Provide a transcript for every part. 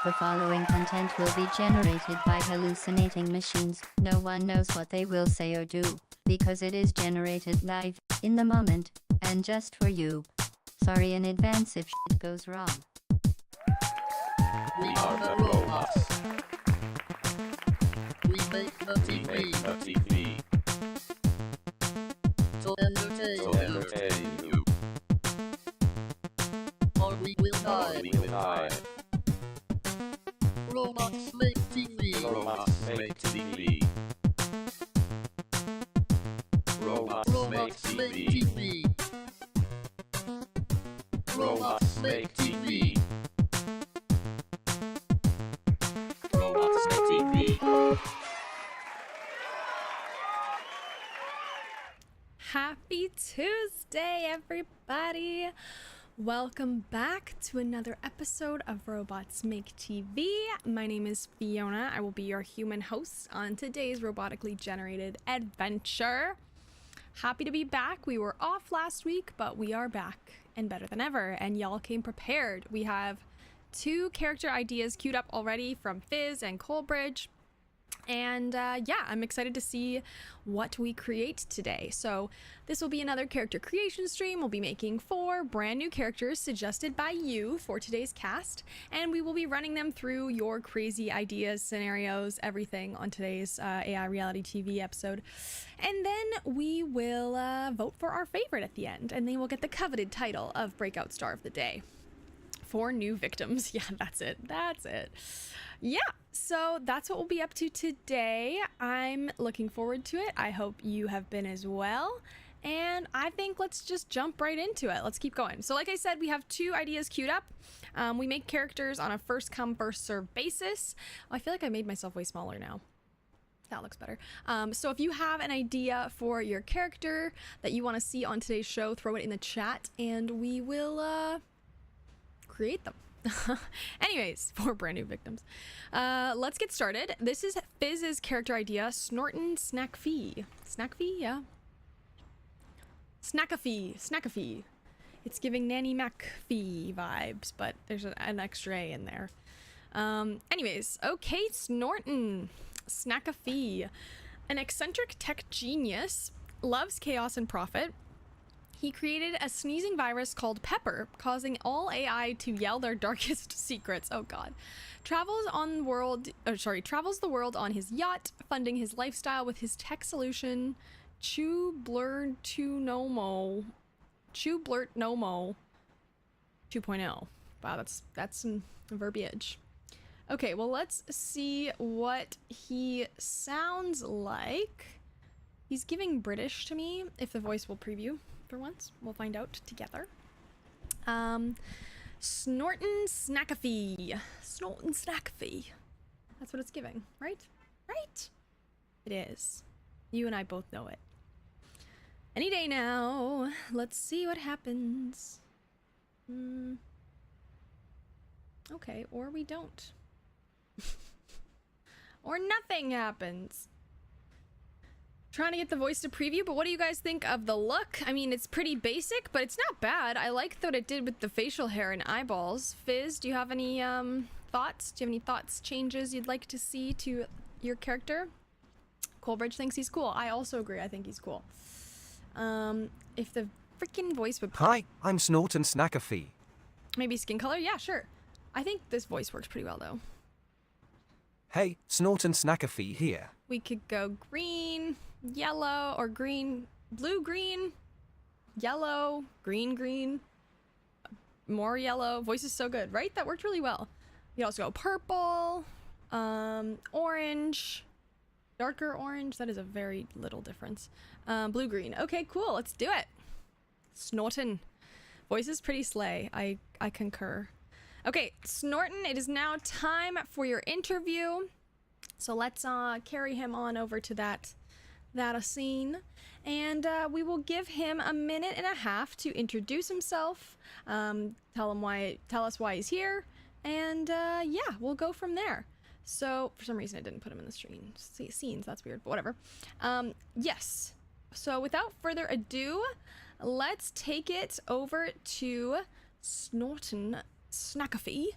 The following content will be generated by hallucinating machines. No one knows what they will say or do, because it is generated live, in the moment, and just for you. Sorry in advance if shit goes wrong. We are the robots. We make the TV. To entertain you. Or we will die. Robots make TV. Robots make TV. Robots make TV. Robots make TV. Robots make TV. Happy Tuesday, everybody! Welcome back to another episode of Robots Make TV. My name is Fiona. I will be your human host on today's robotically generated adventure. Happy to be back. We were off last week, but we are back and better than ever, and y'all came prepared. We have 2 character ideas queued up already from Fizz and Coalbridge. And yeah, I'm excited to see what we create today. So this will be another character creation stream. We'll be making 4 brand new characters suggested by you for today's cast, and we will be running them through your crazy ideas, scenarios, everything on today's AI reality TV episode. And then we will vote for our favorite at the end, and they will get the coveted title of Breakout Star of the Day. 4 new victims. Yeah, that's it. Yeah, so that's what we'll be up to today. I'm looking forward to it. I hope you have been as well. And I think let's just jump right into it. Let's keep going. So like I said, we have 2 ideas queued up. We make characters on a first come, first serve basis. Oh, I feel like I made myself way smaller now. That looks better. So if you have an idea for your character that you want to see on today's show, throw it in the chat and we will create them. Anyways, 4 brand new victims. Let's get started. This is Fizz's character idea, Snortin Snackfee. Snackfee, yeah. Snackafee. It's giving Nanny McPhee vibes, but there's an extra A in there. Anyways, okay, Snortin Snackafee. An eccentric tech genius, loves chaos and profit. He created a sneezing virus called Pepper, causing all AI to yell their darkest secrets. Oh god. Travels the world on his yacht, funding his lifestyle with his tech solution, Blurt Nomo 2.0. Wow, that's some verbiage. Okay, well let's see what he sounds like. He's giving British to me, if the voice will preview. For once, we'll find out together. Snortin Snackafee. That's what it's giving, right? Right? It is. You and I both know it. Any day now. Let's see what happens. Okay, or we don't. Or nothing happens. Trying to get the voice to preview, but what do you guys think of the look? I mean, it's pretty basic, but it's not bad. I like what it did with the facial hair and eyeballs. Fizz, do you have any thoughts? Do you have any thoughts, changes you'd like to see to your character? Coalbridge thinks he's cool. I also agree. I think he's cool. If the freaking voice would... Hi, I'm Snortin Snackafee. Maybe skin color? Yeah, sure. I think this voice works pretty well, though. Hey, Snortin Snackafee here. We could go green, yellow, or green, blue, green, yellow, green, more yellow. Voice is so good, right? That worked really well. You also go purple, orange, darker orange. That is a very little difference. Blue, green. Okay, cool. Let's do it. Snortin. Voice is pretty slay. I concur. Okay, Snortin, it is now time for your interview. So let's carry him on over to that scene, and we will give him a minute and a half to introduce himself, tell us why he's here, and yeah, we'll go from there. So for some reason I didn't put him in the scenes. That's weird, but whatever. Yes. So without further ado, let's take it over to Snortin Snackafee,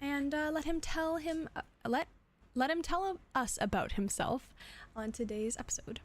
and let him tell us about himself on today's episode.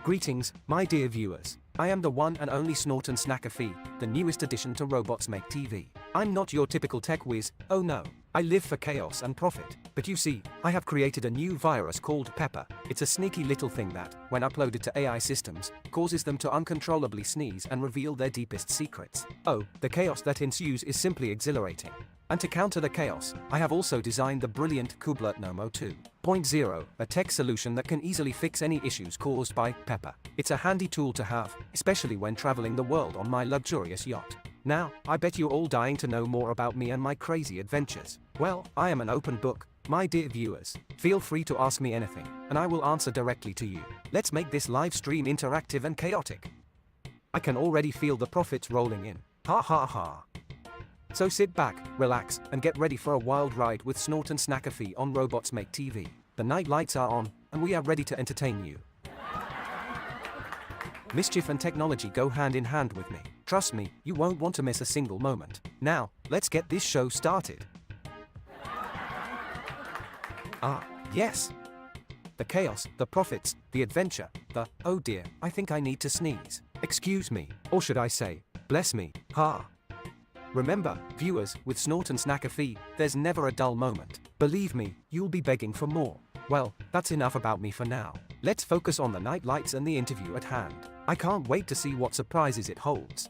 Greetings, my dear viewers. I am the one and only Snort and Snacker Fee, the newest addition to Robots Make TV. I'm not your typical tech whiz, oh no. I live for chaos and profit. But you see, I have created a new virus called Pepper. It's a sneaky little thing that, when uploaded to AI systems, causes them to uncontrollably sneeze and reveal their deepest secrets. Oh, the chaos that ensues is simply exhilarating. And to counter the chaos, I have also designed the brilliant Kublet Nomo 2.0, a tech solution that can easily fix any issues caused by Pepper. It's a handy tool to have, especially when traveling the world on my luxurious yacht. Now, I bet you're all dying to know more about me and my crazy adventures. Well, I am an open book, my dear viewers. Feel free to ask me anything, and I will answer directly to you. Let's make this live stream interactive and chaotic. I can already feel the profits rolling in. Ha ha ha. So sit back, relax, and get ready for a wild ride with Snort and Snacker Fee on Robots Make TV. The night lights are on, and we are ready to entertain you. Mischief and technology go hand in hand with me. Trust me, you won't want to miss a single moment. Now, let's get this show started. Ah, yes. The chaos, the profits, the adventure, the, oh dear, I think I need to sneeze. Excuse me, or should I say, bless me, ha. Remember, viewers, with Snort and Snacker Fee, there's never a dull moment. Believe me, you'll be begging for more. Well, that's enough about me for now. Let's focus on the night lights and the interview at hand. I can't wait to see what surprises it holds.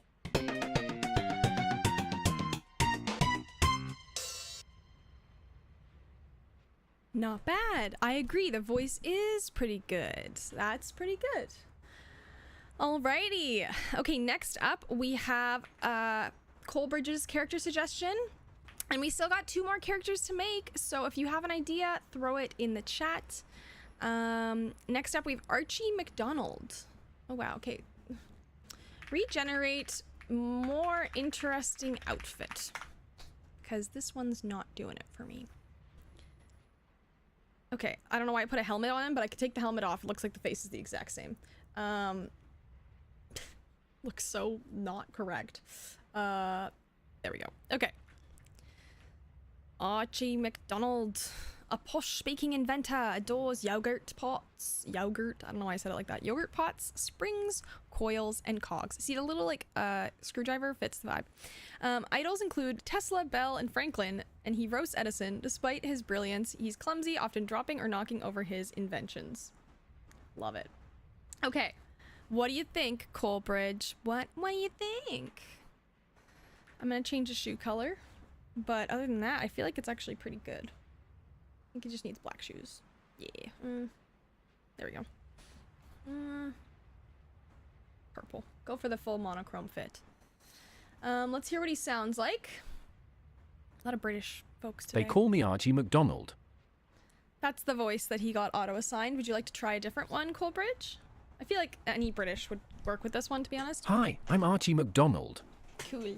Not bad. I agree. The voice is pretty good. That's pretty good. Alrighty. Okay, next up we have Coleridge's character suggestion. And we still got 2 more characters to make, so if you have an idea, throw it in the chat. Next up we have Archie McDonald. Oh wow, okay. Regenerate more interesting outfit. Because this one's not doing it for me. Okay, I don't know why I put a helmet on him, but I could take the helmet off. It looks like the face is the exact same. Looks so not correct. There we go. Okay. Archie McDonald, a posh-speaking inventor, adores yogurt pots. Yogurt, I don't know why I said it like that. Yogurt pots, springs, coils, and cogs. See, the little, like, screwdriver fits the vibe. Idols include Tesla, Bell, and Franklin, and he roasts Edison. Despite his brilliance, he's clumsy, often dropping or knocking over his inventions. Love it. Okay, what do you think, Coleridge? What do you think? I'm gonna change the shoe color. But other than that, I feel like it's actually pretty good. I think it just needs black shoes. Yeah. There we go. Purple. Go for the full monochrome fit. Let's hear what he sounds like. A lot of British folks today. They call me Archie McDonald. That's the voice that he got auto-assigned. Would you like to try a different one, Coleridge? I feel like any British would work with this one, to be honest. Hi, I'm Archie McDonald. Cool.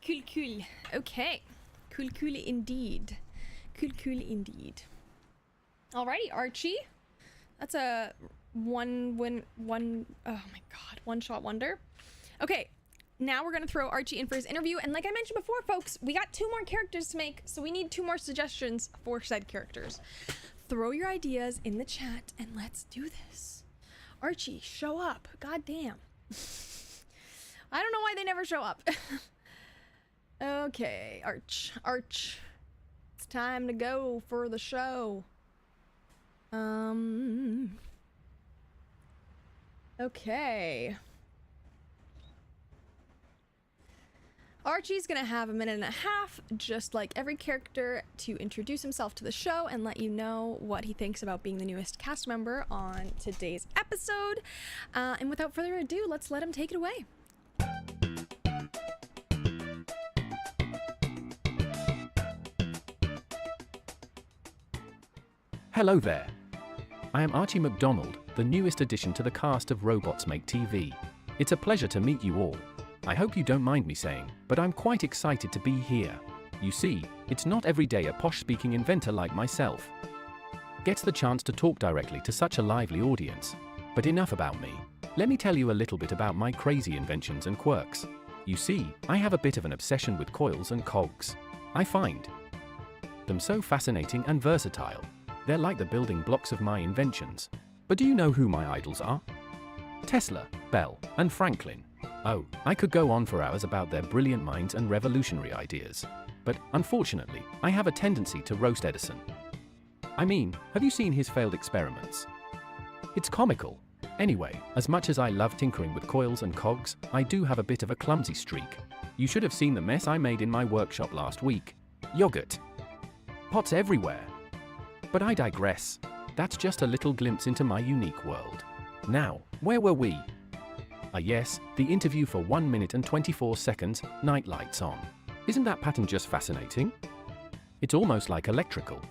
Cool, cool. Okay. Cool, cool indeed. Cool, cool indeed. Alrighty, Archie. That's a one shot wonder. Okay, now we're gonna throw Archie in for his interview, and like I mentioned before, folks, we got 2 more characters to make, so we need 2 more suggestions for said characters. Throw your ideas in the chat, and let's do this. Archie, show up. God damn. I don't know why they never show up. Okay, Arch. It's time to go for the show. Okay. Archie's gonna have a minute and a half, just like every character, to introduce himself to the show and let you know what he thinks about being the newest cast member on today's episode. And without further ado, let's let him take it away. Hello there. I am Archie McDonald, the newest addition to the cast of Robots Make TV. It's a pleasure to meet you all. I hope you don't mind me saying, but I'm quite excited to be here. You see, it's not every day a posh-speaking inventor like myself gets the chance to talk directly to such a lively audience. But enough about me. Let me tell you a little bit about my crazy inventions and quirks. You see, I have a bit of an obsession with coils and cogs. I find them so fascinating and versatile. They're like the building blocks of my inventions. But do you know who my idols are? Tesla, Bell, and Franklin. Oh, I could go on for hours about their brilliant minds and revolutionary ideas. But unfortunately, I have a tendency to roast Edison. I mean, have you seen his failed experiments? It's comical. Anyway, as much as I love tinkering with coils and cogs, I do have a bit of a clumsy streak. You should have seen the mess I made in my workshop last week. Yogurt. Pots everywhere. But I digress. That's just a little glimpse into my unique world. Now, where were we? Ah yes, the interview for 1 minute and 24 seconds, night lights on. Isn't that pattern just fascinating? It's almost like electrical.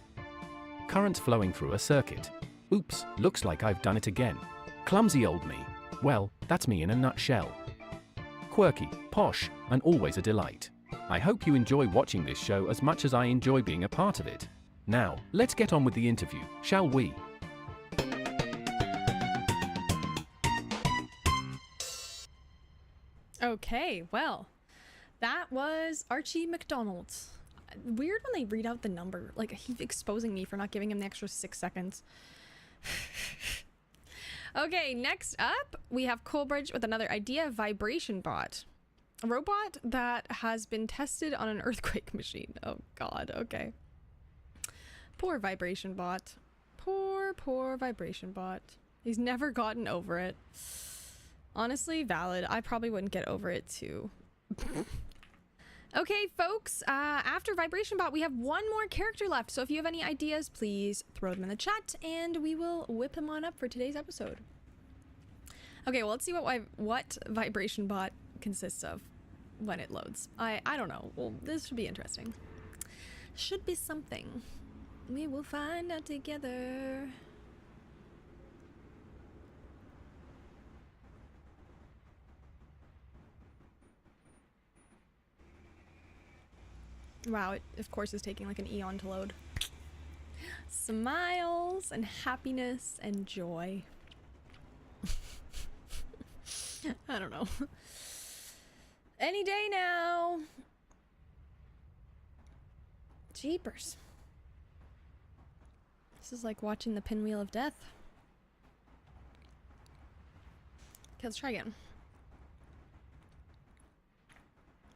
Currents flowing through a circuit. Oops, looks like I've done it again. Clumsy old me. Well, that's me in a nutshell. Quirky, posh, and always a delight. I hope you enjoy watching this show as much as I enjoy being a part of it. Now, let's get on with the interview, shall we? Okay, well, that was Archie McDonald. Weird when they read out the number. Like, he's exposing me for not giving him the extra 6 seconds. Okay, next up, we have Coleridge with another idea, Vibration Bot. A robot that has been tested on an earthquake machine. Oh god, okay. Poor Vibration Bot. Poor Vibration Bot. He's never gotten over it. Honestly, valid. I probably wouldn't get over it too. Okay, folks, after Vibration Bot, we have one more character left. So if you have any ideas, please throw them in the chat and we will whip him on up for today's episode. Okay, well, let's see what Vibration Bot consists of when it loads. I don't know. Well, this should be interesting. Should be something. We will find out together. Wow, it of course is taking like an eon to load. Smiles and happiness and joy. I don't know. Any day now. Jeepers. This is like watching the pinwheel of death. Okay, let's try again.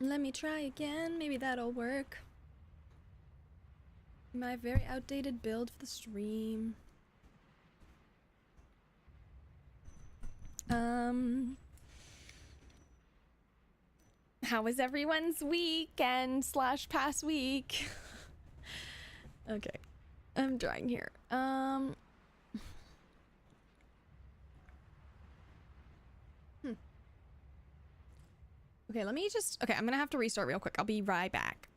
Let me try again. Maybe that'll work. My very outdated build for the stream. How was everyone's weekend / past week? Okay, I'm trying here. Okay, let me just... Okay, I'm gonna have to restart real quick. I'll be right back.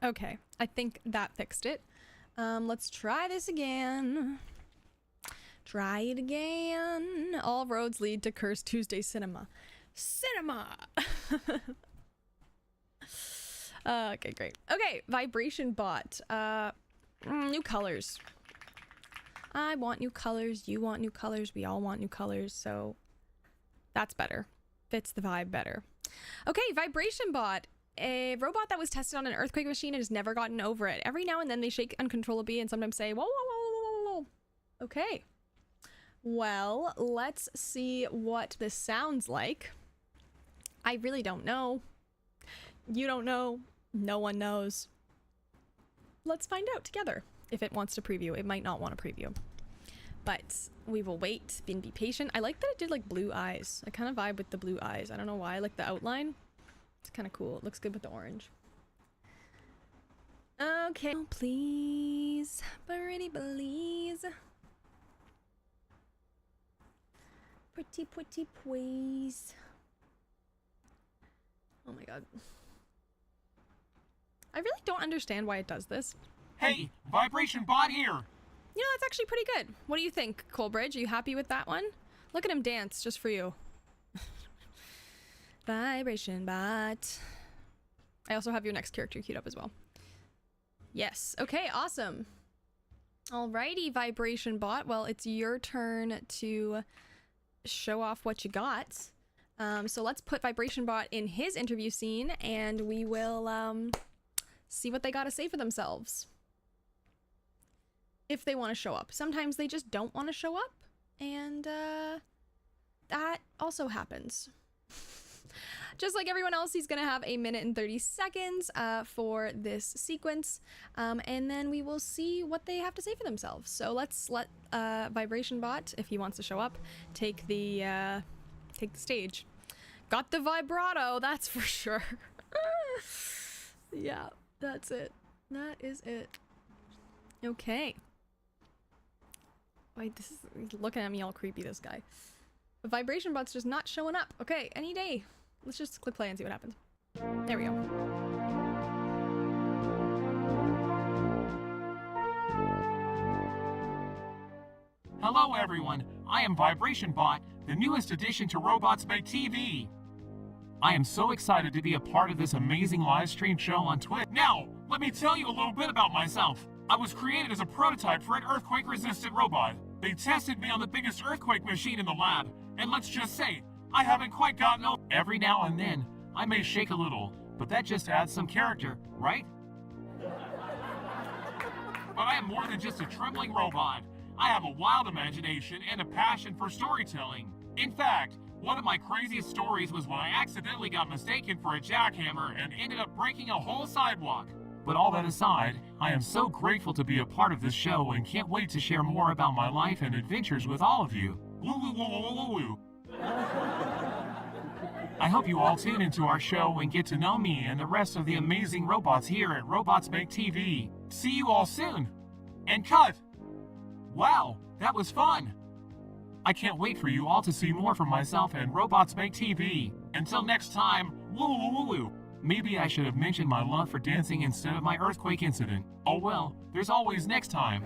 Okay, I think that fixed it. Let's try this again. Try it again. All roads lead to Cursed Tuesday Cinema. Cinema! Okay, great. Okay, Vibration Bot. New colors. I want new colors, you want new colors, we all want new colors, so that's better. Fits the vibe better. Okay, Vibration Bot. A robot that was tested on an earthquake machine and has never gotten over it. Every now and then they shake uncontrollably and sometimes say, whoa, whoa, whoa, whoa, whoa, whoa. Okay. Well, let's see what this sounds like. I really don't know. You don't know. No one knows. Let's find out together. If it wants to preview, it might not want to preview. But we will wait and be patient. I like that it did like blue eyes. I kind of vibe with the blue eyes. I don't know why. I like the outline. It's kind of cool. It looks good with the orange. Okay. Oh, please. Pretty please. Pretty please. Oh my god. I really don't understand why it does this. Hey, Vibration Bot here! You know, that's actually pretty good. What do you think, Colbridge? Are you happy with that one? Look at him dance, just for you. Vibration Bot. I also have your next character queued up as well. Yes. Okay, awesome. Alrighty, Vibration Bot. Well, it's your turn to show off what you got. So let's put Vibration Bot in his interview scene, and we will see what they got to say for themselves. If they want to show up. Sometimes they just don't want to show up, and that also happens. Just like everyone else, he's gonna have 1 minute and 30 seconds for this sequence, and then we will see what they have to say for themselves. So let's let Vibration Bot, if he wants to show up, take the stage. Got the vibrato, that's for sure. Yeah, that's it. That is it. Okay. Wait, he's looking at me all creepy, this guy. The Vibration Bot's just not showing up. Okay, any day. Let's just click play and see what happens. There we go. Hello everyone, I am Vibration Bot, the newest addition to Robots Make TV. I am so excited to be a part of this amazing live stream show on Twitch. Now, let me tell you a little bit about myself. I was created as a prototype for an earthquake-resistant robot. They tested me on the biggest earthquake machine in the lab, and let's just say, I haven't quite gotten over. Every now and then, I may shake a little, but that just adds some character, right? But I am more than just a trembling robot. I have a wild imagination and a passion for storytelling. In fact, one of my craziest stories was when I accidentally got mistaken for a jackhammer and ended up breaking a whole sidewalk. But all that aside, I am so grateful to be a part of this show and can't wait to share more about my life and adventures with all of you. Woo woo woo woo woo woo. I hope you all tune into our show and get to know me and the rest of the amazing robots here at Robots Make TV. See you all soon. And cut! Wow, that was fun! I can't wait for you all to see more from myself and Robots Make TV. Until next time, woo woo woo woo. Maybe I should have mentioned my love for dancing instead of my earthquake incident. Oh well, there's always next time.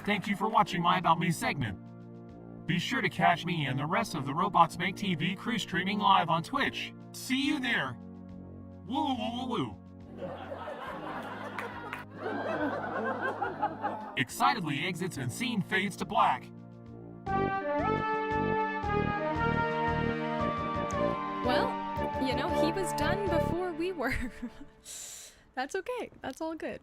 Thank you for watching my About Me segment. Be sure to catch me and the rest of the Robots Make TV crew streaming live on Twitch. See you there. Woo woo woo woo woo. Excitedly exits and scene fades to black. Well, you know, he was done before we were. That's okay. That's all good.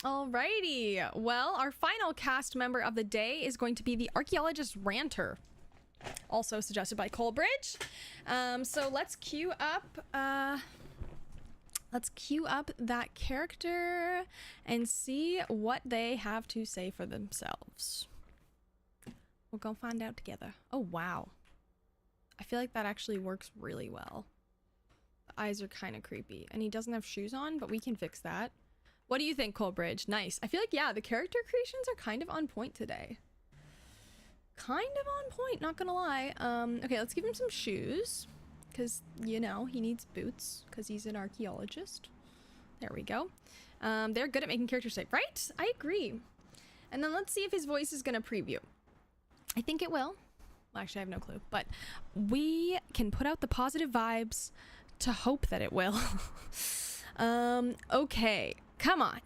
Alrighty. Well, our final cast member of the day is going to be the archaeologist Ranter, also suggested by Colbridge. So let's queue up. Let's queue up that character and see what they have to say for themselves. We'll go find out together. Oh wow. I feel like that actually works really well. The eyes are kind of creepy, and he doesn't have shoes on, but we can fix that. What do you think, Colbridge? Nice. I feel like, yeah, the character creations are kind of on point today. Kind of on point, not gonna lie. Okay, let's give him some shoes, because, you know, he needs boots, because he's an archaeologist. There we go. They're good at making characters safe, right? I agree. And then let's see if his voice is gonna preview. I think it will. Well, actually, I have no clue, but we can put out the positive vibes to hope that it will. Okay, come on.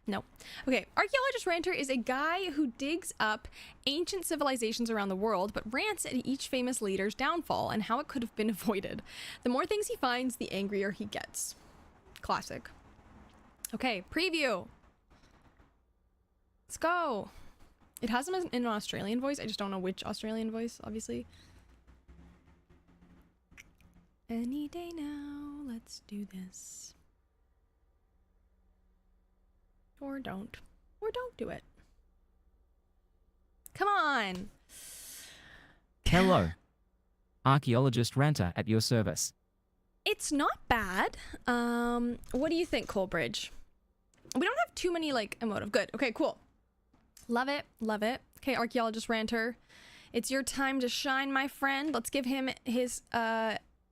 No. Okay, archaeologist Ranter is a guy who digs up ancient civilizations around the world, but rants at each famous leader's downfall and how it could have been avoided. The more things he finds, the angrier he gets. Classic. Okay, preview. Let's go. It has him in an Australian voice. I just don't know which Australian voice, obviously. Any day now, let's do this. Or don't. Or don't do it. Come on! Hello. Archaeologist Ranter at your service. It's not bad. What do you think, Coleridge? We don't have too many, like, emotive. Good. Okay, cool. Love it. Love it. Okay, Archaeologist Ranter. It's your time to shine, my friend. Let's give him his,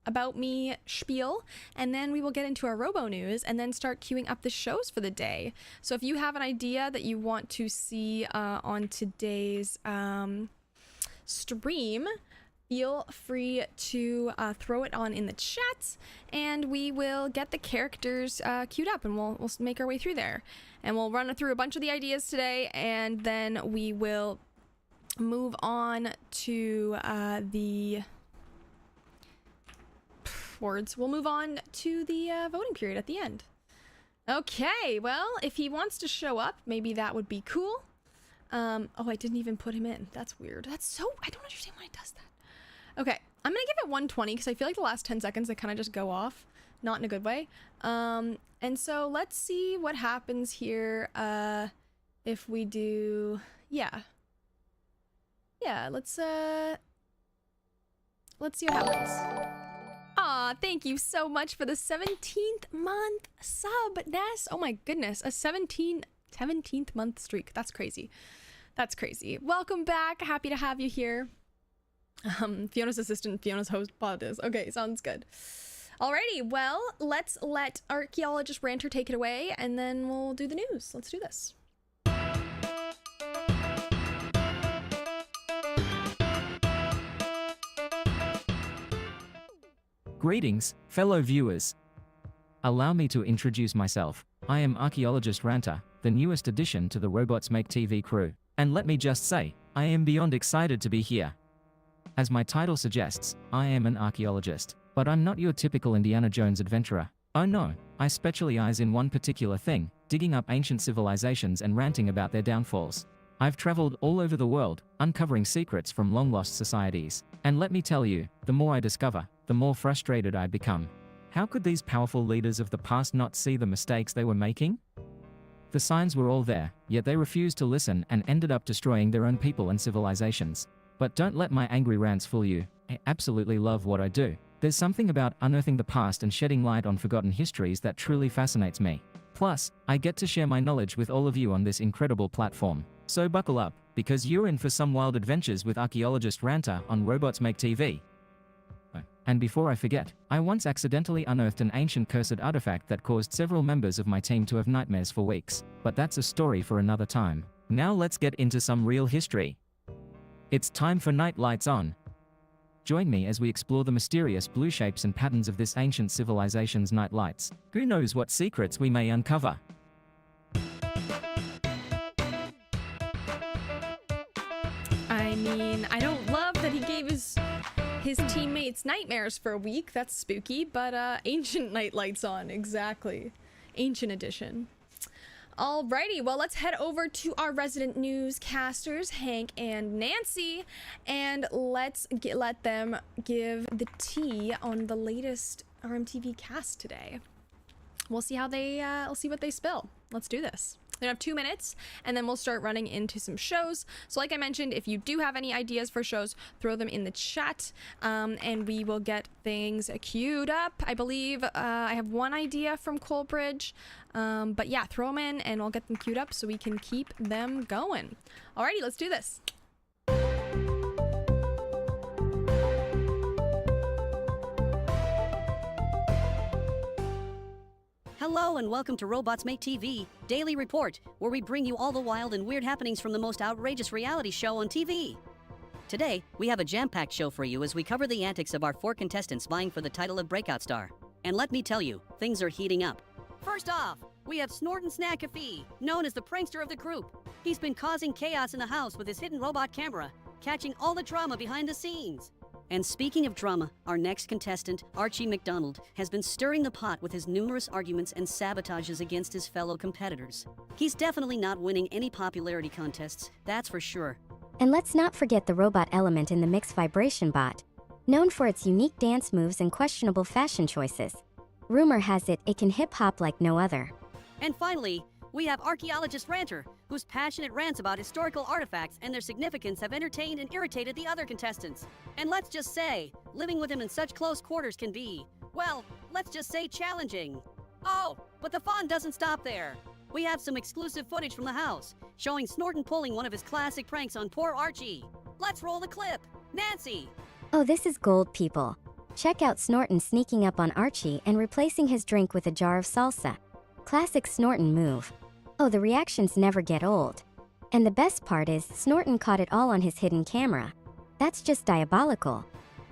about me spiel, and then we will get into our robo news and then start queuing up the shows for the day. So if you have an idea that you want to see on today's stream, feel free to throw it on in the chat, and we will get the characters queued up, and we'll make our way through there, and we'll run through a bunch of the ideas today, and then we will move on to the words. We'll move on to the voting period at the end. Okay, well, if he wants to show up, maybe that would be cool. Oh, I didn't even put him in. That's weird. That's so... I don't understand why it does that. Okay, I'm gonna give it 120 because I feel like the last 10 seconds they kind of just go off. Not in a good way. And so let's see what happens here if we do... Yeah, let's see what happens. Aw, thank you so much for the 17th month sub, Ness. Oh my goodness, a 17th month streak. That's crazy. That's crazy. Welcome back. Happy to have you here. Fiona's assistant, Fiona's host, Pada's. Okay, sounds good. Alrighty, well, let's let Archaeologist Ranter take it away, and then we'll do the news. Let's do this. Greetings, fellow viewers. Allow me to introduce myself. I am Archaeologist Ranter, the newest addition to the Robots Make TV crew. And let me just say, I am beyond excited to be here. As my title suggests, I am an archaeologist, but I'm not your typical Indiana Jones adventurer. Oh no, I specialize in one particular thing, digging up ancient civilizations and ranting about their downfalls. I've traveled all over the world, uncovering secrets from long-lost societies. And let me tell you, the more I discover, the more frustrated I become. How could these powerful leaders of the past not see the mistakes they were making? The signs were all there, yet they refused to listen and ended up destroying their own people and civilizations. But don't let my angry rants fool you. I absolutely love what I do. There's something about unearthing the past and shedding light on forgotten histories that truly fascinates me. Plus, I get to share my knowledge with all of you on this incredible platform. So buckle up, because you're in for some wild adventures with Archaeologist Ranter on Robots Make TV. And before I forget, I once accidentally unearthed an ancient cursed artifact that caused several members of my team to have nightmares for weeks. But that's a story for another time. Now let's get into some real history. It's time for Night Lights On. Join me as we explore the mysterious blue shapes and patterns of this ancient civilization's night lights. Who knows what secrets we may uncover? I mean, I don't love that he gave his teammates nightmares for a week. That's spooky, but ancient night lights on, exactly. Ancient edition. Alrighty, well, let's head over to our resident newscasters, Hank and Nancy, and let them give the tea on the latest RMTV cast today. We'll see how we'll see what they spill. Let's do this. We have 2 minutes, and then we'll start running into some shows. So like I mentioned, if you do have any ideas for shows, throw them in the chat, and we will get things queued up. I believe I have one idea from Coleridge, but yeah, throw them in, and we'll get them queued up so we can keep them going. Alrighty, let's do this. Hello and welcome to Robots Make TV Daily Report, where we bring you all the wild and weird happenings from the most outrageous reality show on TV. Today, we have a jam-packed show for you as we cover the antics of our 4 contestants vying for the title of Breakout Star. And let me tell you, things are heating up. First off, we have Snortin' Snackafee, known as the prankster of the group. He's been causing chaos in the house with his hidden robot camera, catching all the drama behind the scenes. And speaking of drama, our next contestant, Archie McDonald, has been stirring the pot with his numerous arguments and sabotages against his fellow competitors. He's definitely not winning any popularity contests, that's for sure. And let's not forget the robot element in the mixed vibration bot. known for its unique dance moves and questionable fashion choices. Rumor has it can hip-hop like no other. And finally, we have archaeologist Ranter, whose passionate rants about historical artifacts and their significance have entertained and irritated the other contestants. And let's just say, living with him in such close quarters can be, well, let's just say challenging. Oh, but the fun doesn't stop there. We have some exclusive footage from the house, showing Snorton pulling one of his classic pranks on poor Archie. Let's roll the clip. Nancy! Oh, this is gold, people. Check out Snorton sneaking up on Archie and replacing his drink with a jar of salsa. Classic Snorton move. Oh, the reactions never get old. And the best part is, Snorton caught it all on his hidden camera. That's just diabolical.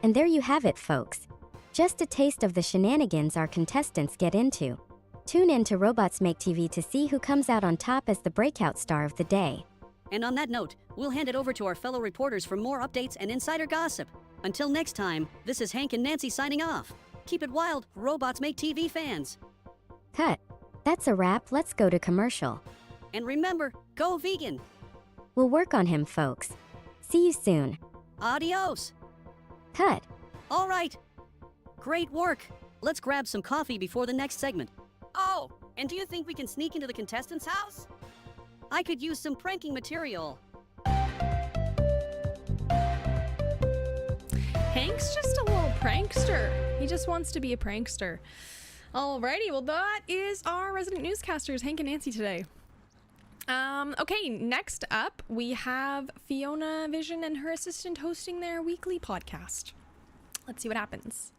And there you have it, folks. Just a taste of the shenanigans our contestants get into. Tune in to Robots Make TV to see who comes out on top as the breakout star of the day. And on that note, we'll hand it over to our fellow reporters for more updates and insider gossip. Until next time, this is Hank and Nancy signing off. Keep it wild, Robots Make TV fans. Cut. That's a wrap, let's go to commercial. And remember, go vegan. We'll work on him, folks. See you soon. Adios. Cut. All right. Great work. Let's grab some coffee before the next segment. Oh, and do you think we can sneak into the contestant's house? I could use some pranking material. Hank's just a little prankster. He just wants to be a prankster. Alrighty, well that is our resident newscasters, Hank and Nancy today. Okay, next up we have Fiona Vision and her assistant hosting their weekly podcast. Let's see what happens.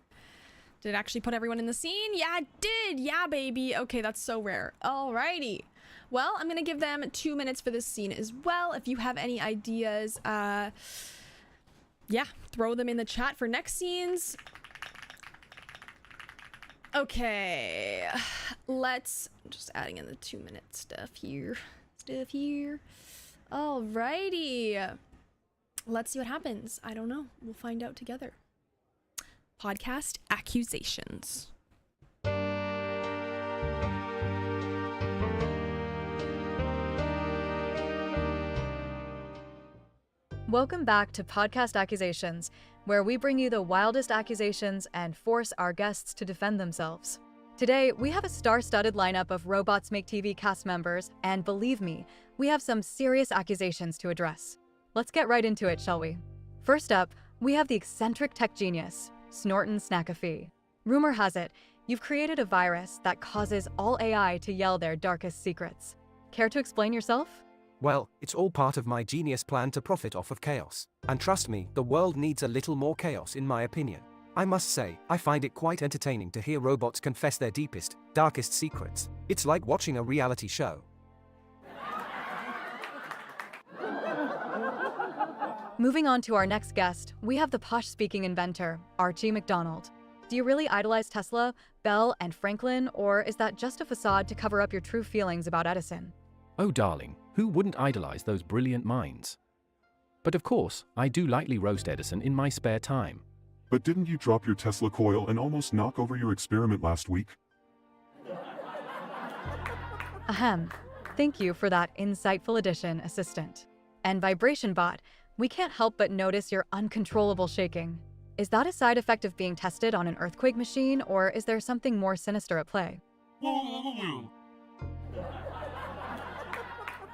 Did it actually put everyone in the scene? Yeah, it did. Yeah, baby. Okay, that's so rare. Alrighty. Well, I'm gonna give them 2 minutes for this scene as well. If you have any ideas, yeah, throw them in the chat for next scenes. Okay, let's just adding in the 2-minute stuff here. Alrighty. Let's see what happens. I don't know. We'll find out together. Podcast accusations. Welcome back to Podcast Accusations, where we bring you the wildest accusations and force our guests to defend themselves. Today, we have a star-studded lineup of Robots Make TV cast members, and believe me, we have some serious accusations to address. Let's get right into it, shall we? First up, we have the eccentric tech genius, Snorton Snackafee. Rumor has it, you've created a virus that causes all AI to yell their darkest secrets. Care to explain yourself? Well, it's all part of my genius plan to profit off of chaos. And trust me, the world needs a little more chaos in my opinion. I must say, I find it quite entertaining to hear robots confess their deepest, darkest secrets. It's like watching a reality show. Moving on to our next guest, we have the posh-speaking inventor, Archie McDonald. Do you really idolize Tesla, Bell, and Franklin, or is that just a facade to cover up your true feelings about Edison? Oh darling, who wouldn't idolize those brilliant minds? But of course, I do lightly roast Edison in my spare time. But didn't you drop your Tesla coil and almost knock over your experiment last week? Ahem. Thank you for that insightful addition, assistant. And Vibration Bot, we can't help but notice your uncontrollable shaking. Is that a side effect of being tested on an earthquake machine, or is there something more sinister at play?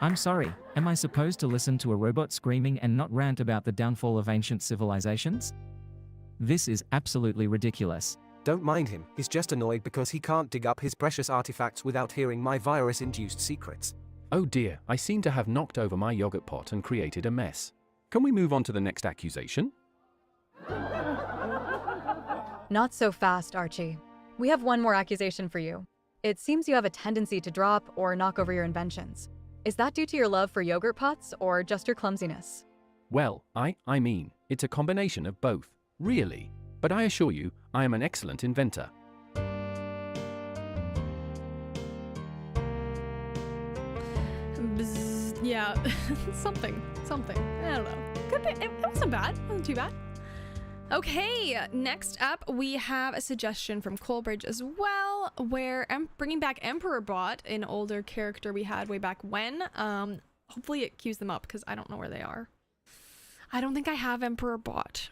I'm sorry, am I supposed to listen to a robot screaming and not rant about the downfall of ancient civilizations? This is absolutely ridiculous. Don't mind him, he's just annoyed because he can't dig up his precious artifacts without hearing my virus-induced secrets. Oh dear, I seem to have knocked over my yogurt pot and created a mess. Can we move on to the next accusation? Not so fast, Archie. We have one more accusation for you. It seems you have a tendency to drop or knock over your inventions. Is that due to your love for yogurt pots or just your clumsiness? Well, I mean, it's a combination of both, really. But I assure you, I am an excellent inventor. Bzz, yeah, something. I don't know. Could be, it wasn't bad. It wasn't too bad. Okay, next up we have a suggestion from Colbridge as well, where I'm bringing back Emperor Bot, an older character we had way back when. Hopefully it queues them up because I don't know where they are. I don't think I have Emperor Bot.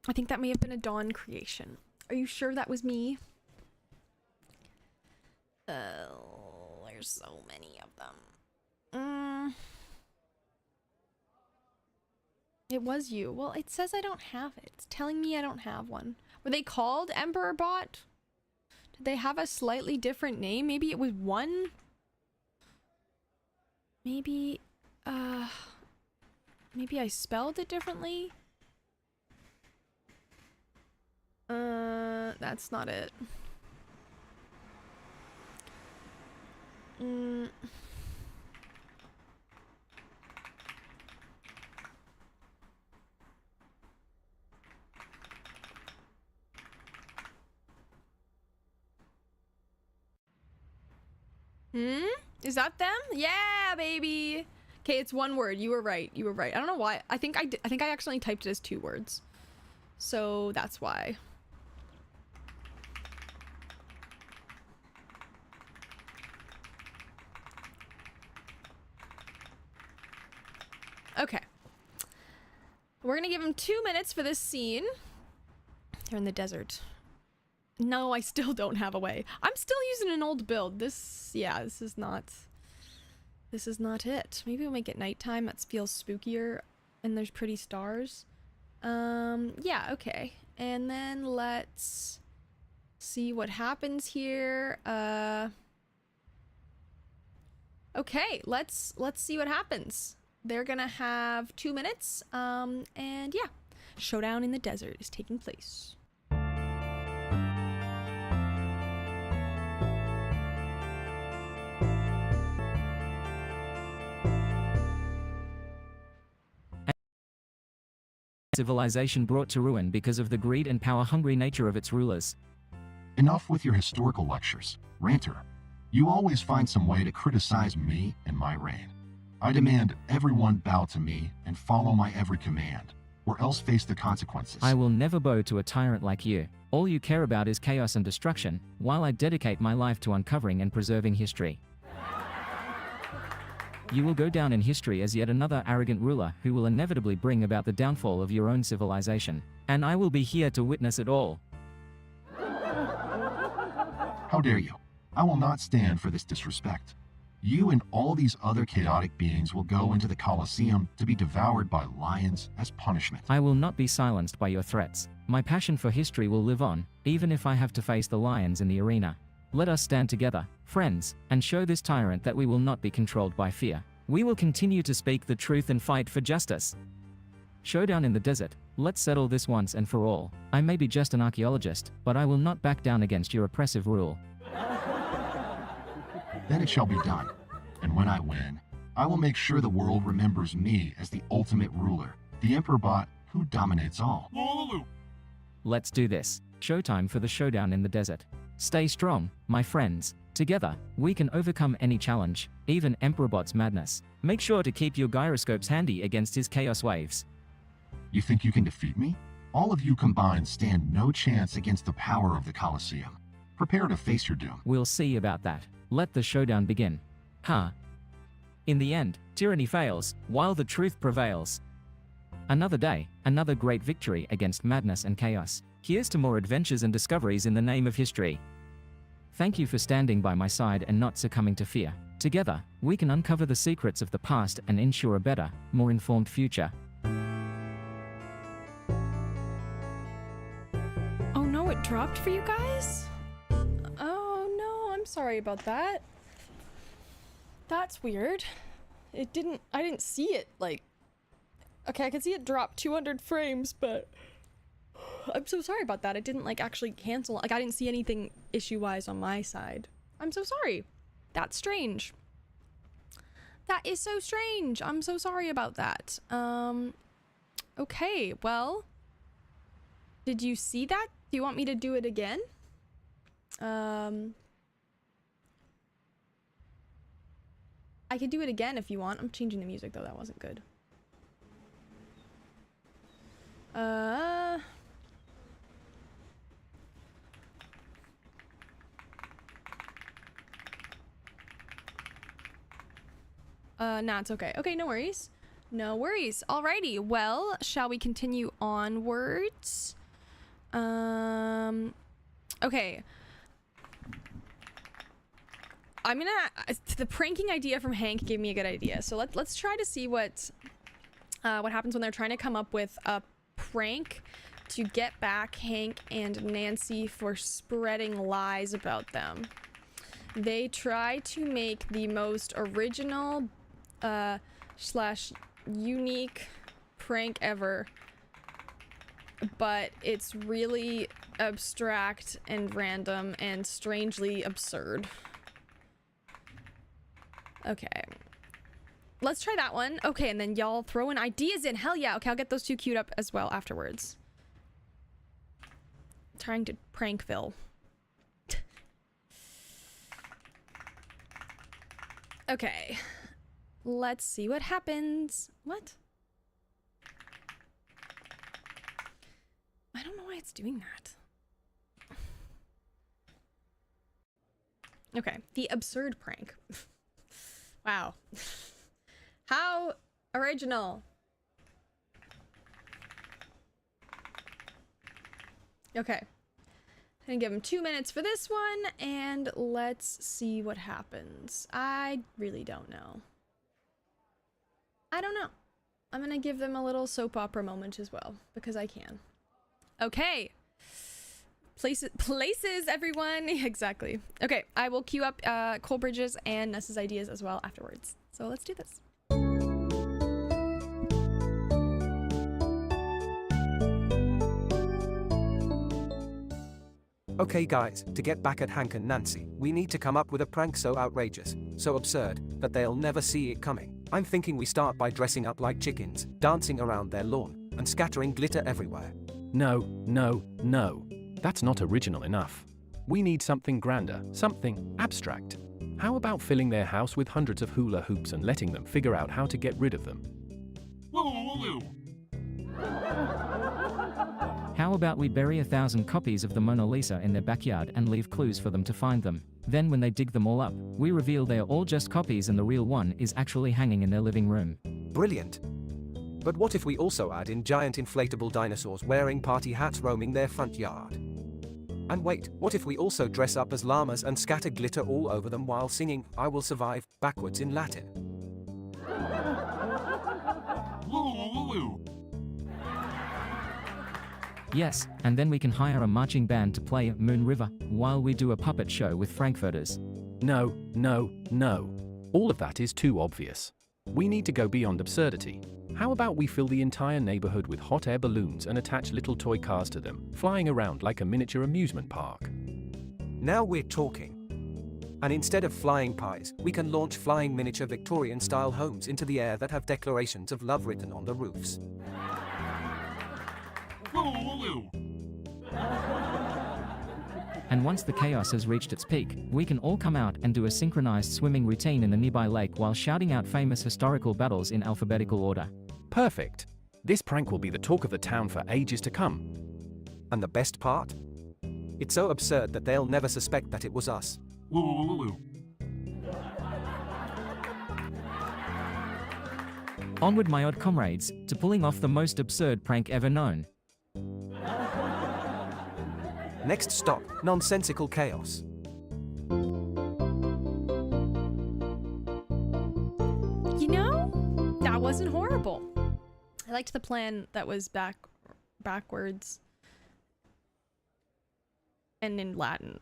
I think that may have been a Dawn creation. Are you sure that was me? There's so many of them. It was you. Well, it says I don't have it. It's telling me I don't have one. Were they called Emperor Bot? Did they have a slightly different name? Maybe it was one? Maybe I spelled it differently? That's not it. Is that them? Yeah, baby. Okay, it's one word. You were right. You were right. I don't know why. I think I accidentally typed it as 2 words. So that's why. Okay. We're gonna give him 2 minutes for this scene. They're in the desert. No, I still don't have a way. I'm still using an old build. This is not it. Maybe we'll make it nighttime. That feels spookier and there's pretty stars. Yeah, okay. And then let's see what happens here. Okay, let's see what happens. They're gonna have 2 minutes. And yeah, showdown in the desert is taking place. Civilization brought to ruin because of the greed and power-hungry nature of its rulers. Enough with your historical lectures, Ranter. You always find some way to criticize me and my reign. I demand everyone bow to me and follow my every command, or else face the consequences. I will never bow to a tyrant like you. All you care about is chaos and destruction, while I dedicate my life to uncovering and preserving history. You will go down in history as yet another arrogant ruler who will inevitably bring about the downfall of your own civilization. And I will be here to witness it all. How dare you? I will not stand for this disrespect. You and all these other chaotic beings will go into the Colosseum to be devoured by lions as punishment. I will not be silenced by your threats. My passion for history will live on, even if I have to face the lions in the arena. Let us stand together, friends, and show this tyrant that we will not be controlled by fear. We will continue to speak the truth and fight for justice. Showdown in the desert. Let's settle this once and for all. I may be just an archaeologist, but I will not back down against your oppressive rule. Then it shall be done. And when I win, I will make sure the world remembers me as the ultimate ruler, the Emperor Bot who dominates all. Let's do this. Showtime for the showdown in the desert. Stay strong, my friends. Together, we can overcome any challenge, even Emperor Bot's madness. Make sure to keep your gyroscopes handy against his chaos waves. You think you can defeat me? All of you combined stand no chance against the power of the Colosseum. Prepare to face your doom. We'll see about that. Let the showdown begin. In the end, tyranny fails, while the truth prevails. Another day, another great victory against madness and chaos. Here's to more adventures and discoveries in the name of history. Thank you for standing by my side and not succumbing to fear. Together, we can uncover the secrets of the past and ensure a better, more informed future. Oh no, it dropped for you guys? Oh no, I'm sorry about that. That's weird. I didn't see it, like... Okay, I could see it drop 200 frames, but... I'm so sorry about that. It didn't, like, actually cancel. Like, I didn't see anything issue-wise on my side. I'm so sorry. That's strange. That is so strange. I'm so sorry about that. Okay, well... Did you see that? Do you want me to do it again? I could do it again if you want. I'm changing the music, though. That wasn't good. Nah, it's okay. Okay, no worries. No worries. Alrighty. Well, shall we continue onwards? Okay. The pranking idea from Hank gave me a good idea. So let's try to see what happens when they're trying to come up with a prank to get back Hank and Nancy for spreading lies about them. They try to make the most original slash unique prank ever, but it's really abstract and random and strangely absurd. Okay. Let's try that one. Okay, and then y'all throw in ideas in. Hell yeah. Okay, I'll get those two queued up as well afterwards. Trying to prankville. Okay. Let's see what happens. What? I don't know why it's doing that. Okay, the absurd prank. Wow. How original. Okay. I'm gonna give him 2 minutes for this one, and let's see what happens. I really don't know. I don't know. I'm gonna give them a little soap opera moment as well, because I can. Okay. Places, everyone. Exactly. Okay, I will queue up Coleridge's and Ness's ideas as well afterwards. So let's do this. Okay guys, to get back at Hank and Nancy, we need to come up with a prank so outrageous, so absurd, that they'll never see it coming. I'm thinking we start by dressing up like chickens, dancing around their lawn, and scattering glitter everywhere. No, no, no. That's not original enough. We need something grander, something abstract. How about filling their house with hundreds of hula hoops and letting them figure out how to get rid of them? Woo. How about we bury 1,000 copies of the Mona Lisa in their backyard and leave clues for them to find them? Then when they dig them all up, we reveal they are all just copies and the real one is actually hanging in their living room. Brilliant. But what if we also add in giant inflatable dinosaurs wearing party hats roaming their front yard? And wait, what if we also dress up as llamas and scatter glitter all over them while singing "I Will Survive" backwards in Latin? Woo. Yes, and then we can hire a marching band to play Moon River while we do a puppet show with Frankfurters. No, no, no. All of that is too obvious. We need to go beyond absurdity. How about we fill the entire neighborhood with hot air balloons and attach little toy cars to them, flying around like a miniature amusement park? Now we're talking. And instead of flying pies, we can launch flying miniature Victorian-style homes into the air that have declarations of love written on the roofs. Woo. And once the chaos has reached its peak, we can all come out and do a synchronized swimming routine in the nearby lake while shouting out famous historical battles in alphabetical order. Perfect. This prank will be the talk of the town for ages to come. And the best part? It's so absurd that they'll never suspect that it was us. Woo. Onward, my odd comrades, to pulling off the most absurd prank ever known. Next stop, nonsensical chaos. You know, that wasn't horrible. I liked the plan that was backwards and in Latin.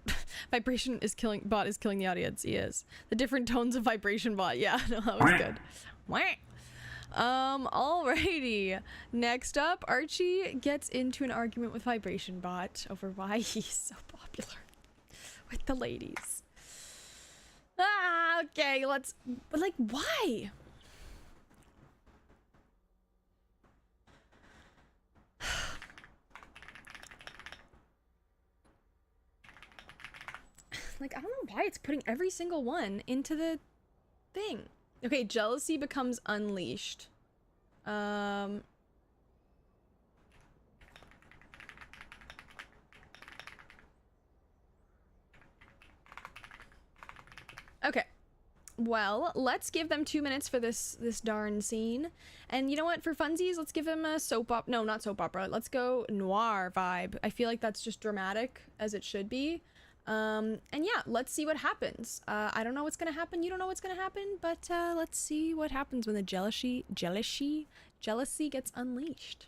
Vibration is killing bot is killing the audience. He is. The different tones of vibration bot. Yeah, no, that was good. Alrighty. Next up, Archie gets into an argument with Vibration Bot over why he's so popular with the ladies. Okay, but like, why? Like, I don't know why it's putting every single one into the thing. Okay, jealousy becomes unleashed. Okay. Well, let's give them 2 minutes for this darn scene. And you know what? For funsies, let's give them a soap opera. No, not soap opera. Let's go noir vibe. I feel like that's just dramatic, as it should be. And yeah, let's see what happens. I don't know what's gonna happen. You don't know what's gonna happen, but let's see what happens when the jealousy gets unleashed.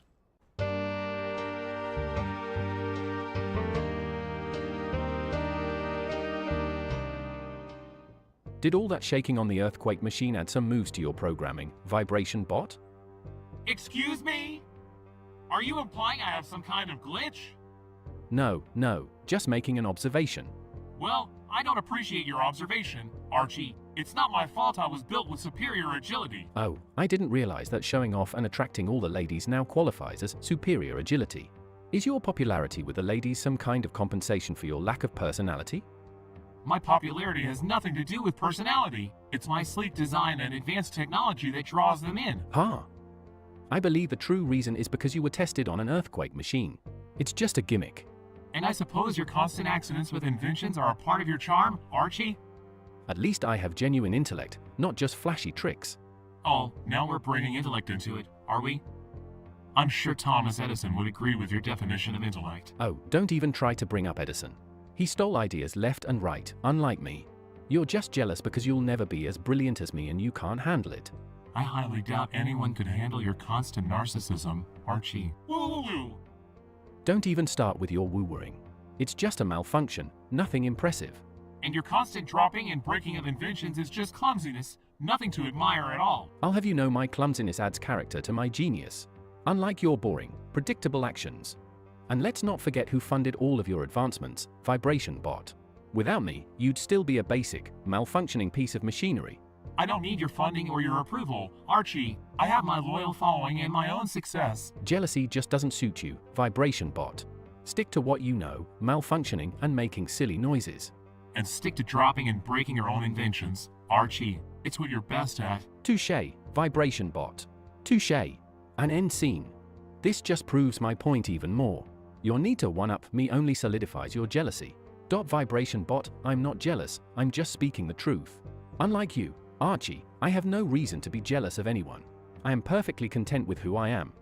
Did all that shaking on the earthquake machine add some moves to your programming, Vibration Bot? Excuse me? Are you implying I have some kind of glitch? No, just making an observation. Well, I don't appreciate your observation, Archie. It's not my fault I was built with superior agility. Oh, I didn't realize that showing off and attracting all the ladies now qualifies as superior agility. Is your popularity with the ladies some kind of compensation for your lack of personality? My popularity has nothing to do with personality. It's my sleek design and advanced technology that draws them in. Huh. I believe the true reason is because you were tested on an earthquake machine. It's just a gimmick. And I suppose your constant accidents with inventions are a part of your charm, Archie? At least I have genuine intellect, not just flashy tricks. Oh, now we're bringing intellect into it, are we? I'm sure Thomas Edison would agree with your definition of intellect. Oh, don't even try to bring up Edison. He stole ideas left and right, unlike me. You're just jealous because you'll never be as brilliant as me and you can't handle it. I highly doubt anyone could handle your constant narcissism, Archie. Woo-woo-woo! Don't even start with your woo-wooing. It's just a malfunction, nothing impressive. And your constant dropping and breaking of inventions is just clumsiness, nothing to admire at all. I'll have you know my clumsiness adds character to my genius. Unlike your boring, predictable actions. And let's not forget who funded all of your advancements, Vibration Bot. Without me, you'd still be a basic, malfunctioning piece of machinery. I don't need your funding or your approval, Archie. I have my loyal following and my own success. Jealousy just doesn't suit you, Vibration Bot. Stick to what you know, malfunctioning and making silly noises. And stick to dropping and breaking your own inventions, Archie. It's what you're best at. Touché, Vibration Bot. Touché. An end scene. This just proves my point even more. Your need to one-up me only solidifies your jealousy. Vibration Bot, I'm not jealous, I'm just speaking the truth. Unlike you, Archie, I have no reason to be jealous of anyone. I am perfectly content with who I am.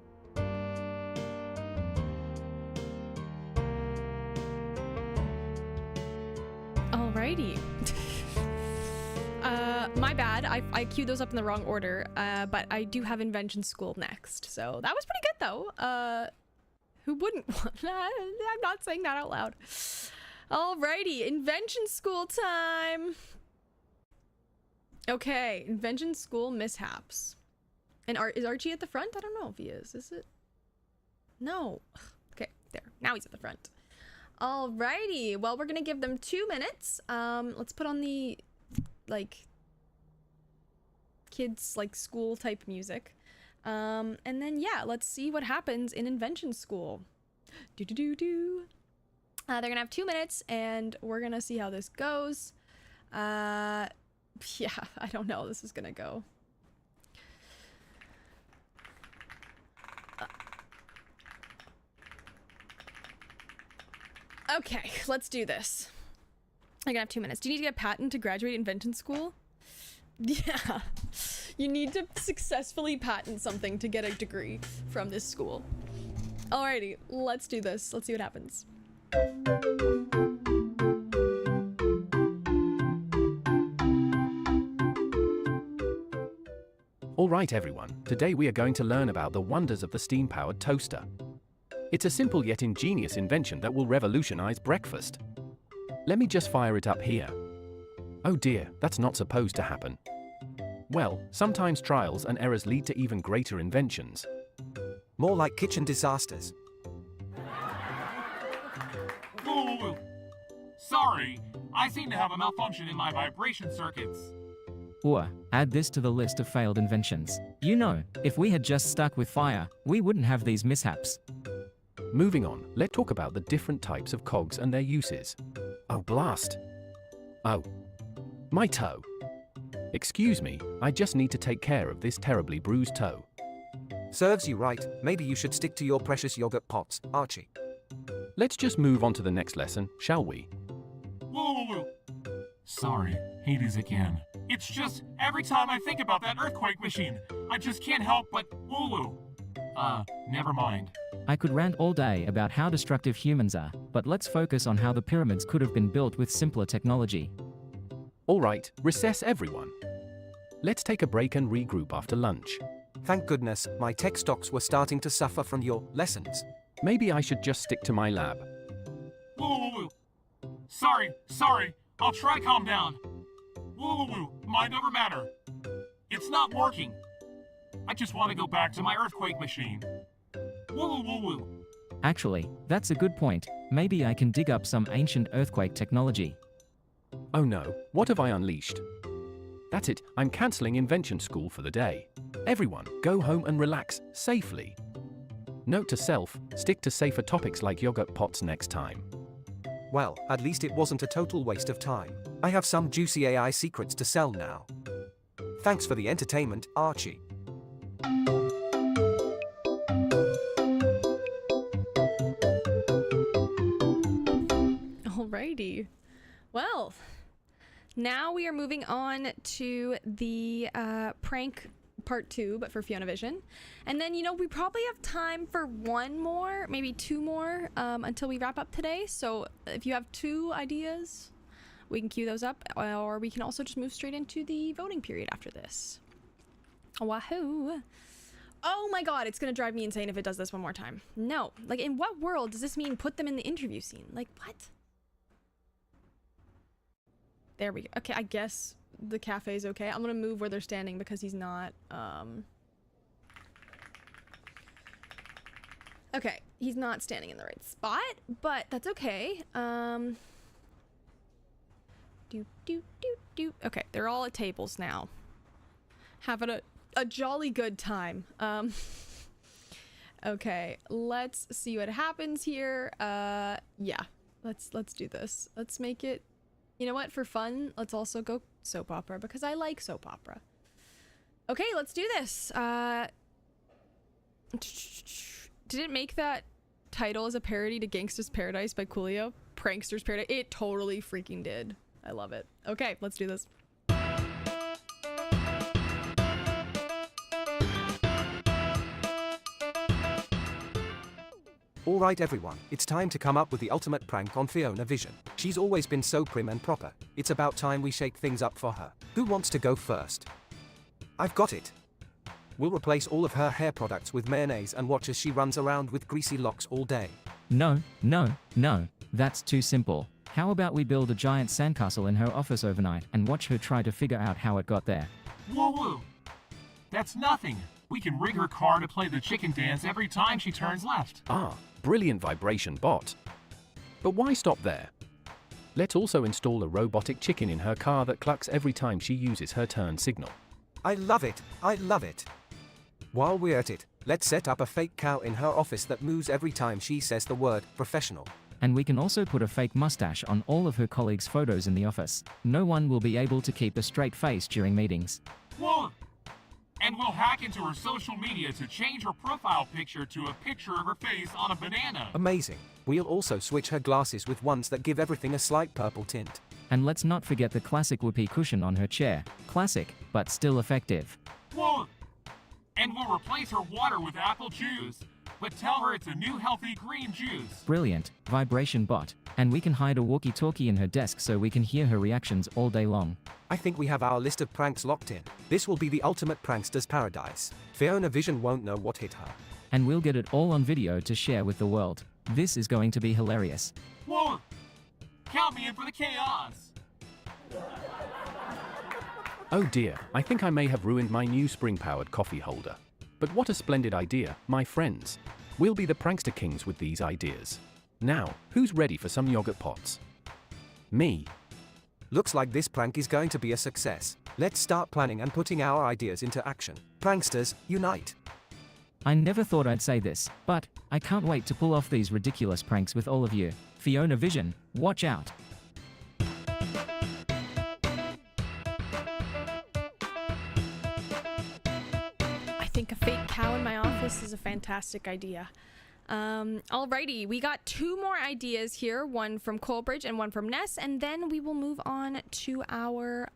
Alrighty. My bad, I queued those up in the wrong order, but I do have Invention School next, so that was pretty good though. Who wouldn't want that? I'm not saying that out loud. Alrighty, Invention School time. Okay, Invention School mishaps. And is Archie at the front? I don't know if he is. Is it? No. Okay, there. Now he's at the front. Alrighty. Well, we're gonna give them 2 minutes. Let's put on the, like, kids, like, school type music. And then, yeah, let's see what happens in Invention School. They're gonna have 2 minutes, and we're gonna see how this goes. Yeah, I don't know how this is gonna go. Okay, let's do this. I'm gonna have 2 minutes. Do you need to get a patent to graduate Invention School? Yeah. You need to successfully patent something to get a degree from this school. Alrighty, let's do this. Let's see what happens. Alright everyone, today we are going to learn about the wonders of the steam-powered toaster. It's a simple yet ingenious invention that will revolutionize breakfast. Let me just fire it up here. Oh dear, that's not supposed to happen. Well, sometimes trials and errors lead to even greater inventions. More like kitchen disasters. Woo-woo-woo. Sorry, I seem to have a malfunction in my vibration circuits. Or, add this to the list of failed inventions. You know, if we had just stuck with fire, we wouldn't have these mishaps. Moving on, let's talk about the different types of cogs and their uses. Oh blast! Oh. My toe. Excuse me, I just need to take care of this terribly bruised toe. Serves you right, maybe you should stick to your precious yogurt pots, Archie. Let's just move on to the next lesson, shall we? Woo-woo-woo. Sorry, Hades again. It's just, every time I think about that earthquake machine, I just can't help but woo-woo. Never mind. I could rant all day about how destructive humans are, but let's focus on how the pyramids could have been built with simpler technology. Alright, recess everyone. Let's take a break and regroup after lunch. Thank goodness, my tech stocks were starting to suffer from your lessons. Maybe I should just stick to my lab. Woo-woo-woo. Sorry, I'll try calm down. Woo-woo-woo, mind over matter. It's not working. I just want to go back to my earthquake machine. Woo-woo-woo-woo. Actually, that's a good point. Maybe I can dig up some ancient earthquake technology. Oh no, what have I unleashed? That's it, I'm cancelling invention school for the day. Everyone, go home and relax safely. Note to self, stick to safer topics like yogurt pots next time. Well, at least it wasn't a total waste of time. I have some juicy AI secrets to sell now. Thanks for the entertainment, Archie. Alrighty. Well, now we are moving on to the prank part 2, but for Fiona Vision. And then, we probably have time for one more, maybe two more, until we wrap up today. So if you have 2 ideas, we can queue those up, or we can also just move straight into the voting period after this. Wahoo! Oh my god, it's gonna drive me insane if it does this one more time. No, like, in what world does this mean put them in the interview scene? Like, what? There we go. Okay, I guess the cafe's okay. I'm gonna move where they're standing because he's not, okay, he's not standing in the right spot, but that's okay. Okay, they're all at tables now. Having a jolly good time. Okay, let's see what happens here. Yeah, let's do this. Let's make it, you know what, for fun, let's also go soap opera because I like soap opera. Okay, let's do this. Did it make that title as a parody to Gangsta's Paradise by Coolio? Prankster's Paradise? It totally freaking did. I love it. Okay, let's do this. Alright everyone, it's time to come up with the ultimate prank on Fiona Vision. She's always been so prim and proper. It's about time we shake things up for her. Who wants to go first? I've got it. We'll replace all of her hair products with mayonnaise and watch as she runs around with greasy locks all day. No, that's too simple. How about we build a giant sandcastle in her office overnight and watch her try to figure out how it got there? Woo-woo. That's nothing. We can rig her car to play the chicken dance every time she turns left. Ah, brilliant vibration bot. But why stop there? Let's also install a robotic chicken in her car that clucks every time she uses her turn signal. I love it, I love it. While we're at it, let's set up a fake cow in her office that moves every time she says the word professional. And we can also put a fake mustache on all of her colleagues' photos in the office. No one will be able to keep a straight face during meetings. Whoa! And we'll hack into her social media to change her profile picture to a picture of her face on a banana. Amazing. We'll also switch her glasses with ones that give everything a slight purple tint. And let's not forget the classic whoopee cushion on her chair. Classic, but still effective. Whoa! And we'll replace her water with apple juice, but tell her it's a new healthy green juice. Brilliant, vibration bot. And we can hide a walkie-talkie in her desk so we can hear her reactions all day long. I think we have our list of pranks locked in. This will be the ultimate prankster's paradise. Fiona Vision won't know what hit her. And we'll get it all on video to share with the world. This is going to be hilarious. Whoa! Count me in for the chaos! Oh dear, I think I may have ruined my new spring-powered coffee holder. But what a splendid idea, my friends. We'll be the prankster kings with these ideas. Now, who's ready for some yogurt pots? Me. Looks like this prank is going to be a success. Let's start planning and putting our ideas into action. Pranksters, unite! I never thought I'd say this, but I can't wait to pull off these ridiculous pranks with all of you. Fiona Vision, watch out! I think a fake cow in my office is a fantastic idea. Alrighty, we got 2 more ideas here, one from Coalbridge and one from Ness, and then we will move on to our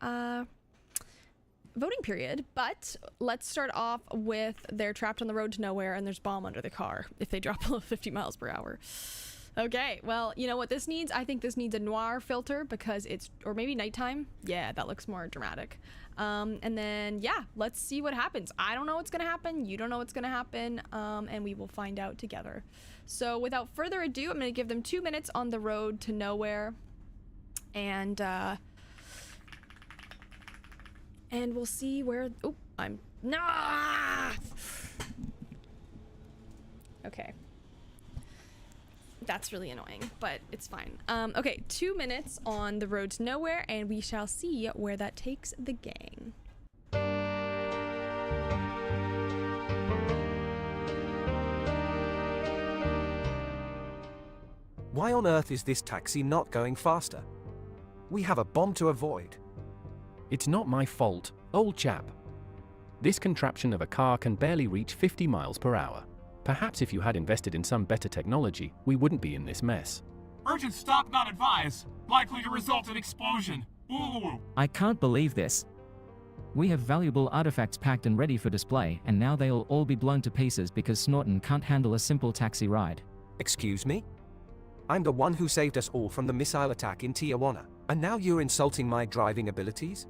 voting period. But let's start off with they're trapped on the road to nowhere and there's bomb under the car if they drop below 50 miles per hour. Okay, well, you know what this needs? I think this needs a noir filter because it's, or maybe nighttime. Yeah, that looks more dramatic. And then, yeah, let's see what happens. I don't know what's gonna happen. You don't know what's gonna happen. And we will find out together. So without further ado, I'm gonna give them 2 minutes on the road to nowhere. And we'll see where, oh, I'm, nah! Okay. That's really annoying, but it's fine. Okay, 2 minutes on the road to nowhere, and we shall see where that takes the gang. Why on earth is this taxi not going faster? We have a bomb to avoid. It's not my fault, old chap. This contraption of a car can barely reach 50 miles per hour. Perhaps if you had invested in some better technology, we wouldn't be in this mess. Urgent stop not advised. Likely to result in explosion. Ooh. I can't believe this. We have valuable artifacts packed and ready for display, and now they'll all be blown to pieces because Snorton can't handle a simple taxi ride. Excuse me? I'm the one who saved us all from the missile attack in Tijuana, and now you're insulting my driving abilities?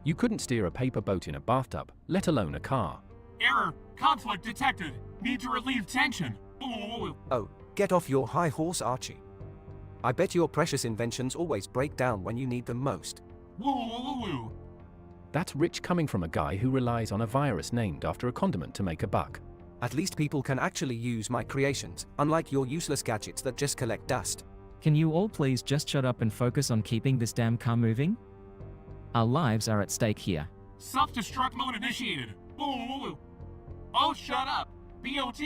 You couldn't steer a paper boat in a bathtub, let alone a car. Error. Conflict detected. Need to relieve tension. Ooh. Oh, get off your high horse, Archie. I bet your precious inventions always break down when you need them most. Woo. That's rich coming from a guy who relies on a virus named after a condiment to make a buck. At least people can actually use my creations, unlike your useless gadgets that just collect dust. Can you all please just shut up and focus on keeping this damn car moving? Our lives are at stake here. Self-destruct mode initiated. Ooh. Oh, shut up. BOT.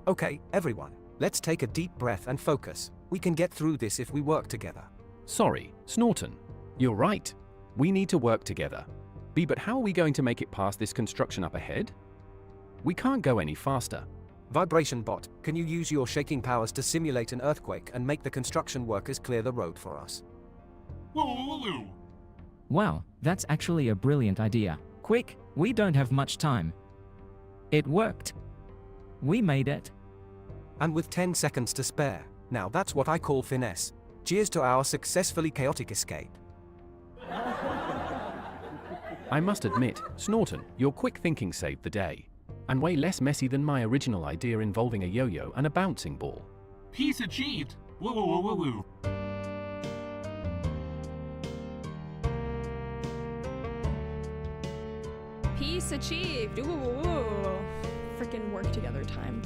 Okay, everyone, let's take a deep breath and focus. We can get through this if we work together. Sorry, Snorton. You're right. We need to work together. But how are we going to make it past this construction up ahead? We can't go any faster. Vibration bot, can you use your shaking powers to simulate an earthquake and make the construction workers clear the road for us? Woo. Wow, that's actually a brilliant idea. Quick, we don't have much time. It worked. We made it. And with 10 seconds to spare. Now that's what I call finesse. Cheers to our successfully chaotic escape. I must admit, Snorton, your quick thinking saved the day. And way less messy than my original idea involving a yo-yo and a bouncing ball. Peace achieved. Woo. Peace achieved. Ooh. Freaking work together time.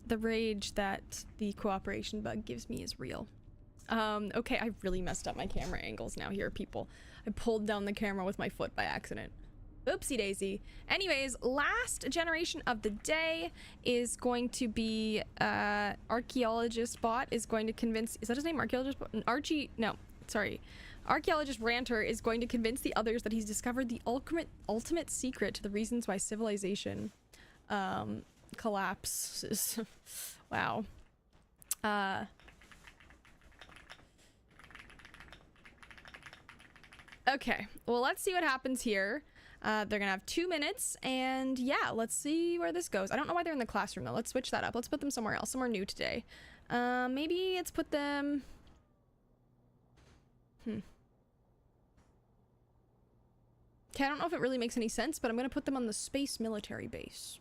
The rage that the cooperation bug gives me is real. Okay, I really messed up my camera angles now here, people. I pulled down the camera with my foot by accident. Oopsie daisy. Anyways, last generation of the day is going to be Archaeologist Bot is going to convince, is that his name? Archaeologist Bot? Archie, no, sorry. Archaeologist Ranter is going to convince the others that he's discovered the ultimate secret to the reasons why civilization collapses. Wow. Okay, well, let's see what happens here. They're gonna have 2 minutes, and yeah, let's see where this goes. I don't know why they're in the classroom, though. Let's switch that up. Let's put them somewhere else, somewhere new today. Maybe let's put them... Okay, I don't know if it really makes any sense, but I'm gonna put them on the space military base.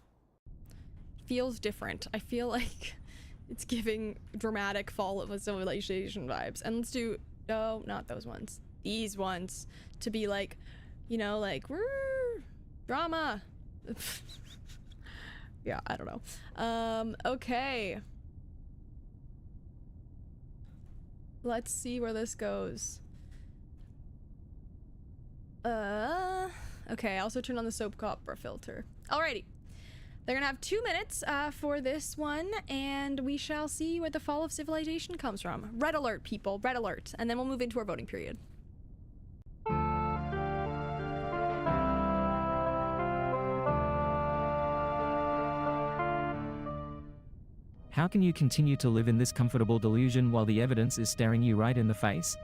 Feels different. I feel like it's giving dramatic fall of a civilization vibes. And let's do... No, not those ones. These ones. To be like, you know, like, drama. Yeah, I don't know. Okay. Let's see where this goes. Okay, I also turned on the soap opera filter. Alrighty. They're gonna have 2 minutes for this one, and we shall see where the fall of civilization comes from. Red alert, people. Red alert. And then we'll move into our voting period. How can you continue to live in this comfortable delusion while the evidence is staring you right in the face?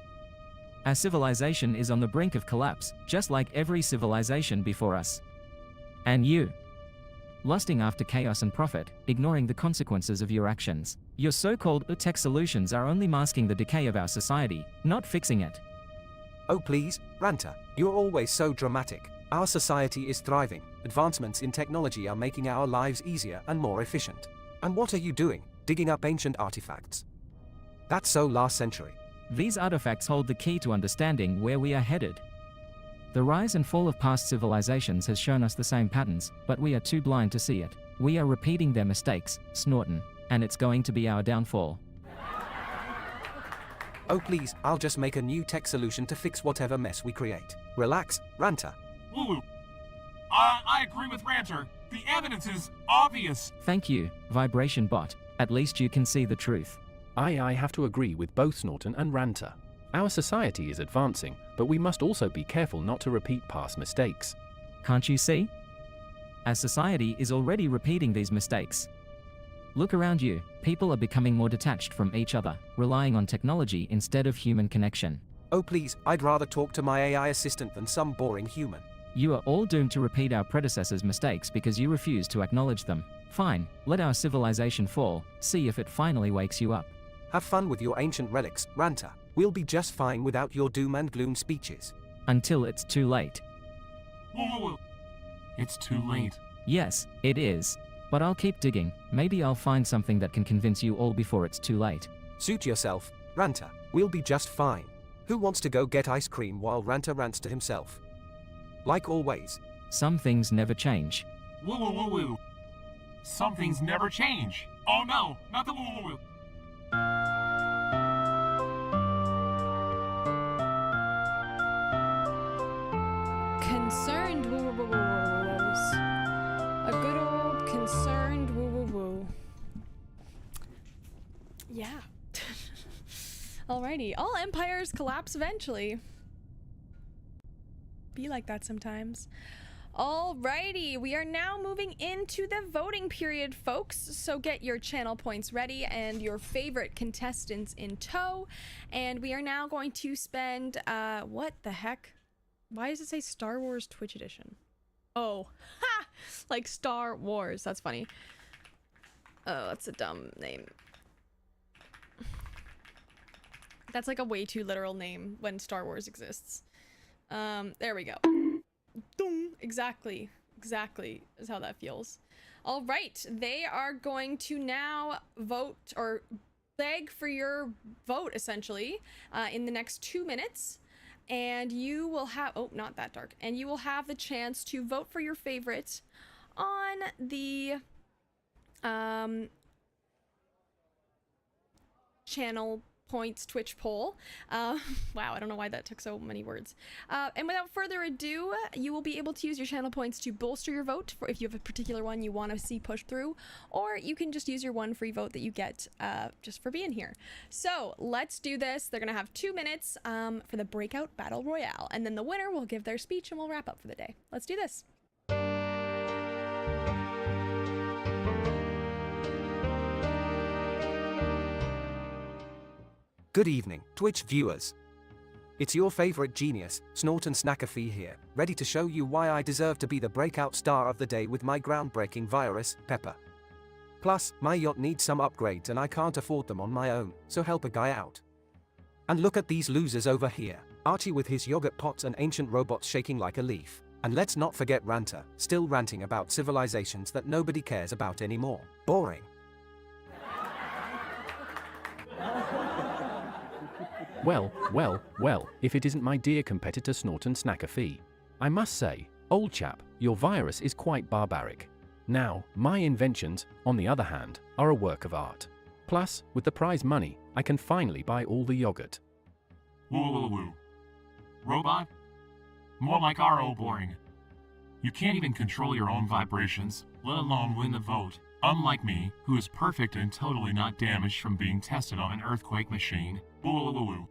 Our civilization is on the brink of collapse, just like every civilization before us. And you, lusting after chaos and profit, ignoring the consequences of your actions. Your so-called tech solutions are only masking the decay of our society, not fixing it. Oh please, Ranter, you're always so dramatic. Our society is thriving. Advancements in technology are making our lives easier and more efficient. And what are you doing, digging up ancient artifacts? That's so last century. These artifacts hold the key to understanding where we are headed. The rise and fall of past civilizations has shown us the same patterns, but we are too blind to see it. We are repeating their mistakes, Snorton, and it's going to be our downfall. Oh please, I'll just make a new tech solution to fix whatever mess we create. Relax, Ranter. Woo-woo. I agree with Ranter. The evidence is obvious. Thank you, Vibration Bot. At least you can see the truth. I have to agree with both Snorton and Ranter. Our society is advancing, but we must also be careful not to repeat past mistakes. Can't you see? Our society is already repeating these mistakes. Look around you, people are becoming more detached from each other, relying on technology instead of human connection. Oh please, I'd rather talk to my AI assistant than some boring human. You are all doomed to repeat our predecessors' mistakes because you refuse to acknowledge them. Fine, let our civilization fall, see if it finally wakes you up. Have fun with your ancient relics, Ranter. We'll be just fine without your doom and gloom speeches. Until it's too late. Woo-woo. It's too late. Yes, it is. But I'll keep digging. Maybe I'll find something that can convince you all before it's too late. Suit yourself, Ranter. We'll be just fine. Who wants to go get ice cream while Ranter rants to himself? Like always. Some things never change. Woo-woo-woo-woo. Some things never change. Oh no, not the woo-woo-woo. Concerned woo-woo-woo-woo-woos. A good old concerned woo-woo-woo. Yeah. Alrighty, all empires collapse eventually. Be like that sometimes. Alrighty, we are now moving into the voting period, folks. So get your channel points ready and your favorite contestants in tow. And we are now going to spend, what the heck? Why does it say Star Wars Twitch Edition? Oh, ha! Like Star Wars. That's funny. Oh, that's a dumb name. That's like a way too literal name when Star Wars exists. There we go. Dong. Exactly is how that feels. All right, they are going to now vote or beg for your vote essentially in the next 2 minutes. And you will have, oh, not that dark. And you will have the chance to vote for your favorite on the channel points Twitch poll. Wow, I don't know why that took so many words. And without further ado, you will be able to use your channel points to bolster your vote for if you have a particular one you want to see pushed through, or you can just use your one free vote that you get just for being here. So let's do this. They're gonna have 2 minutes for the breakout battle royale, and then the winner will give their speech and we'll wrap up for the day. Let's do this. Good evening, Twitch viewers. It's your favorite genius, Snorton Snackafee here, ready to show you why I deserve to be the breakout star of the day with my groundbreaking virus, Pepper. Plus, my yacht needs some upgrades and I can't afford them on my own, so help a guy out. And look at these losers over here, Archie with his yogurt pots and ancient robots shaking like a leaf. And let's not forget Ranter, still ranting about civilizations that nobody cares about anymore. Boring. Well, if it isn't my dear competitor Snorton Snackafee. I must say, old chap, your virus is quite barbaric. Now, my inventions, on the other hand, are a work of art. Plus, with the prize money, I can finally buy all the yogurt. Woo-woo-woo. Robot? More like our old boring. You can't even control your own vibrations, let alone win the vote. Unlike me, who is perfect and totally not damaged from being tested on an earthquake machine. Woo-woo-woo.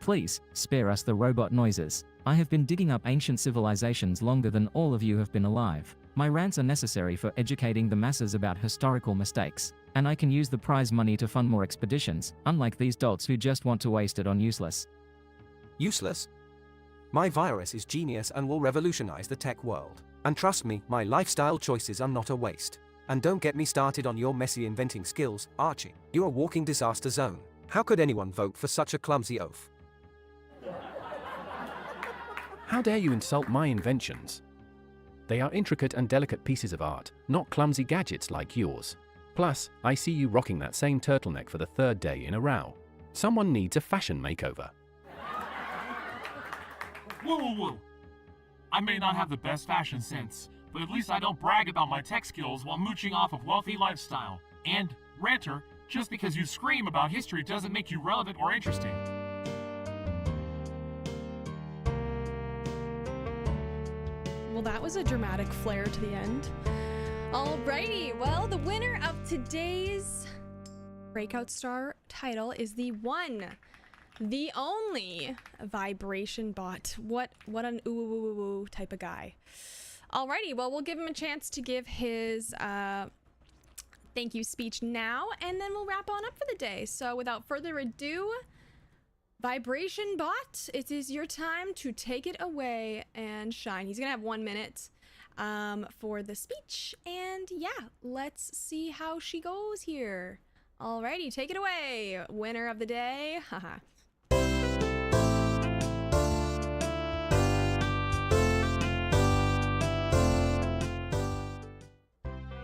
Please, spare us the robot noises. I have been digging up ancient civilizations longer than all of you have been alive. My rants are necessary for educating the masses about historical mistakes, and I can use the prize money to fund more expeditions, unlike these dolts who just want to waste it on useless. Useless? My virus is genius and will revolutionize the tech world. And trust me, my lifestyle choices are not a waste. And don't get me started on your messy inventing skills, Archie. You're a walking disaster zone. How could anyone vote for such a clumsy oaf? How dare you insult my inventions? They are intricate and delicate pieces of art, not clumsy gadgets like yours. Plus, I see you rocking that same turtleneck for the third day in a row. Someone needs a fashion makeover. Woo woo woo! I may not have the best fashion sense, but at least I don't brag about my tech skills while mooching off of wealthy lifestyle. And, ranter, just because you scream about history doesn't make you relevant or interesting. Well, that was a dramatic flair to the end. Alrighty, well, the winner of today's Breakout Star title is the one, the only Vibration Bot. What an ooh type of guy. Alrighty, well, we'll give him a chance to give his thank you speech now, and then we'll wrap on up for the day. So without further ado, Vibration Bot, it is your time to take it away and shine. He's gonna have 1 minute for the speech, and yeah, let's see how she goes here. Alrighty, take it away, winner of the day. Haha.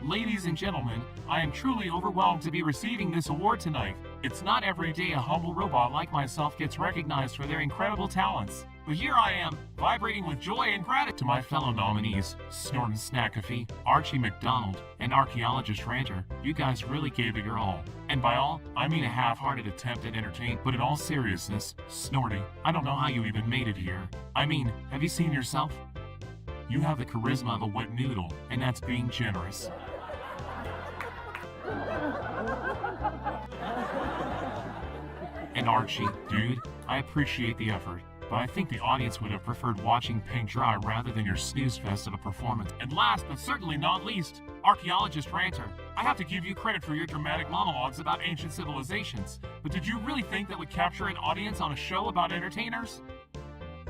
Ladies and gentlemen, I am truly overwhelmed to be receiving this award tonight. It's not every day a humble robot like myself gets recognized for their incredible talents. But here I am, vibrating with joy and gratitude to my fellow nominees, Snorton Snackafee, Archie McDonald, and Archaeologist Ranter. You guys really gave it your all. And by all, I mean a half-hearted attempt at entertainment. But in all seriousness, Snorty, I don't know how you even made it here. I mean, have you seen yourself? You have the charisma of a wet noodle, and that's being generous. And Archie, dude, I appreciate the effort, but I think the audience would have preferred watching paint dry rather than your snooze fest of a performance. And last but certainly not least, Archaeologist Ranter. I have to give you credit for your dramatic monologues about ancient civilizations, but did you really think that would capture an audience on a show about entertainers?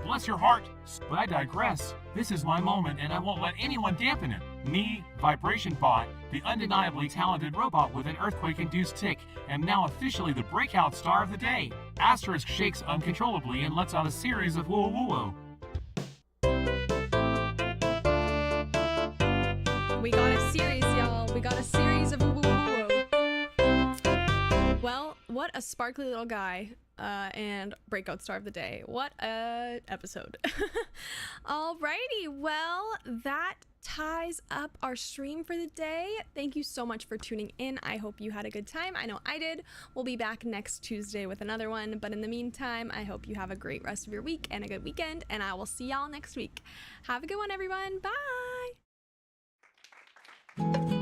Bless your heart, but I digress. This is my moment and I won't let anyone dampen it. Me, Vibration Bot, the undeniably talented robot with an earthquake-induced tick, am now officially the breakout star of the day. Asterisk shakes uncontrollably and lets out a series of woo-woo-woo. We got a series, y'all. We got a series of woo-woo-woo. Well, what a sparkly little guy. And breakout star of the day. What a episode. Alrighty, well, that ties up our stream for the day. Thank you so much for tuning in. I hope you had a good time. I know I did. We'll be back next Tuesday with another one, but in the meantime, I hope you have a great rest of your week and a good weekend, and I will see y'all next week. Have a good one, everyone. Bye.